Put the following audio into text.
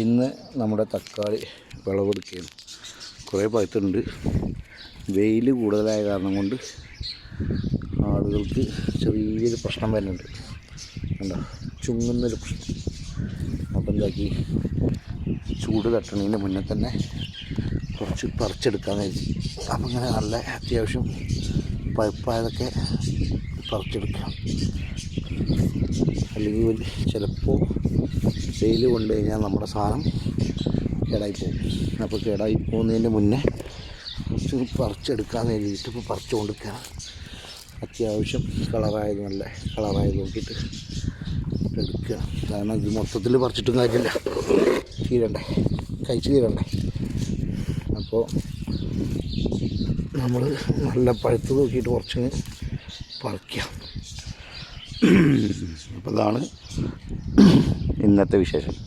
ഇന്ന് നമ്മുടെ തക്കാളി വിളവെടുക്കുകയാണ്. കുറേ പഴുത്തുണ്ട്. വെയിൽ കൂടുതലായ കാരണം കൊണ്ട് ആളുകൾക്ക് ചെറിയൊരു പ്രശ്നം വരുന്നുണ്ട്. കണ്ടോ, ചുങ്ങുന്നൊരു പ്രശ്നം. അപ്പം എന്താക്കി, ചൂട് തട്ടണതിൻ്റെ മുന്നേ തന്നെ കുറച്ച് പറിച്ചെടുക്കാമെന്ന് വിചാരിച്ചു. അപ്പം ഇങ്ങനെ നല്ല അത്യാവശ്യം പഴുപ്പായതൊക്കെ പറിച്ചെടുക്കാം. അല്ലെങ്കിൽ ചിലപ്പോൾ വെയിൽ കൊണ്ട് കഴിഞ്ഞാൽ നമ്മുടെ സാധനം കേടായിപ്പോകും. അപ്പോൾ കേടായി പോകുന്നതിൻ്റെ മുന്നേ കുറച്ച് പറിച്ചെടുക്കാമെന്ന് എഴുതിയിട്ട് ഇപ്പോൾ പറിച്ചു കൊടുക്കുകയാണ്. അത്യാവശ്യം കളറായത്, നല്ല കളറായത് നോക്കിയിട്ട് എടുക്കുക. കാരണം ഇത് മൊത്തത്തിൽ പറിച്ചിട്ടും കാര്യമില്ല, തീരണ്ടേ, കഴിച്ച് തീരണ്ടേ. അപ്പോൾ നമ്മൾ നല്ല പഴുത്ത് നോക്കിയിട്ട് കുറച്ച് പറിക്കാം. അപ്പോൾ അതാണ് ഇന്നത്തെ വിശേഷം.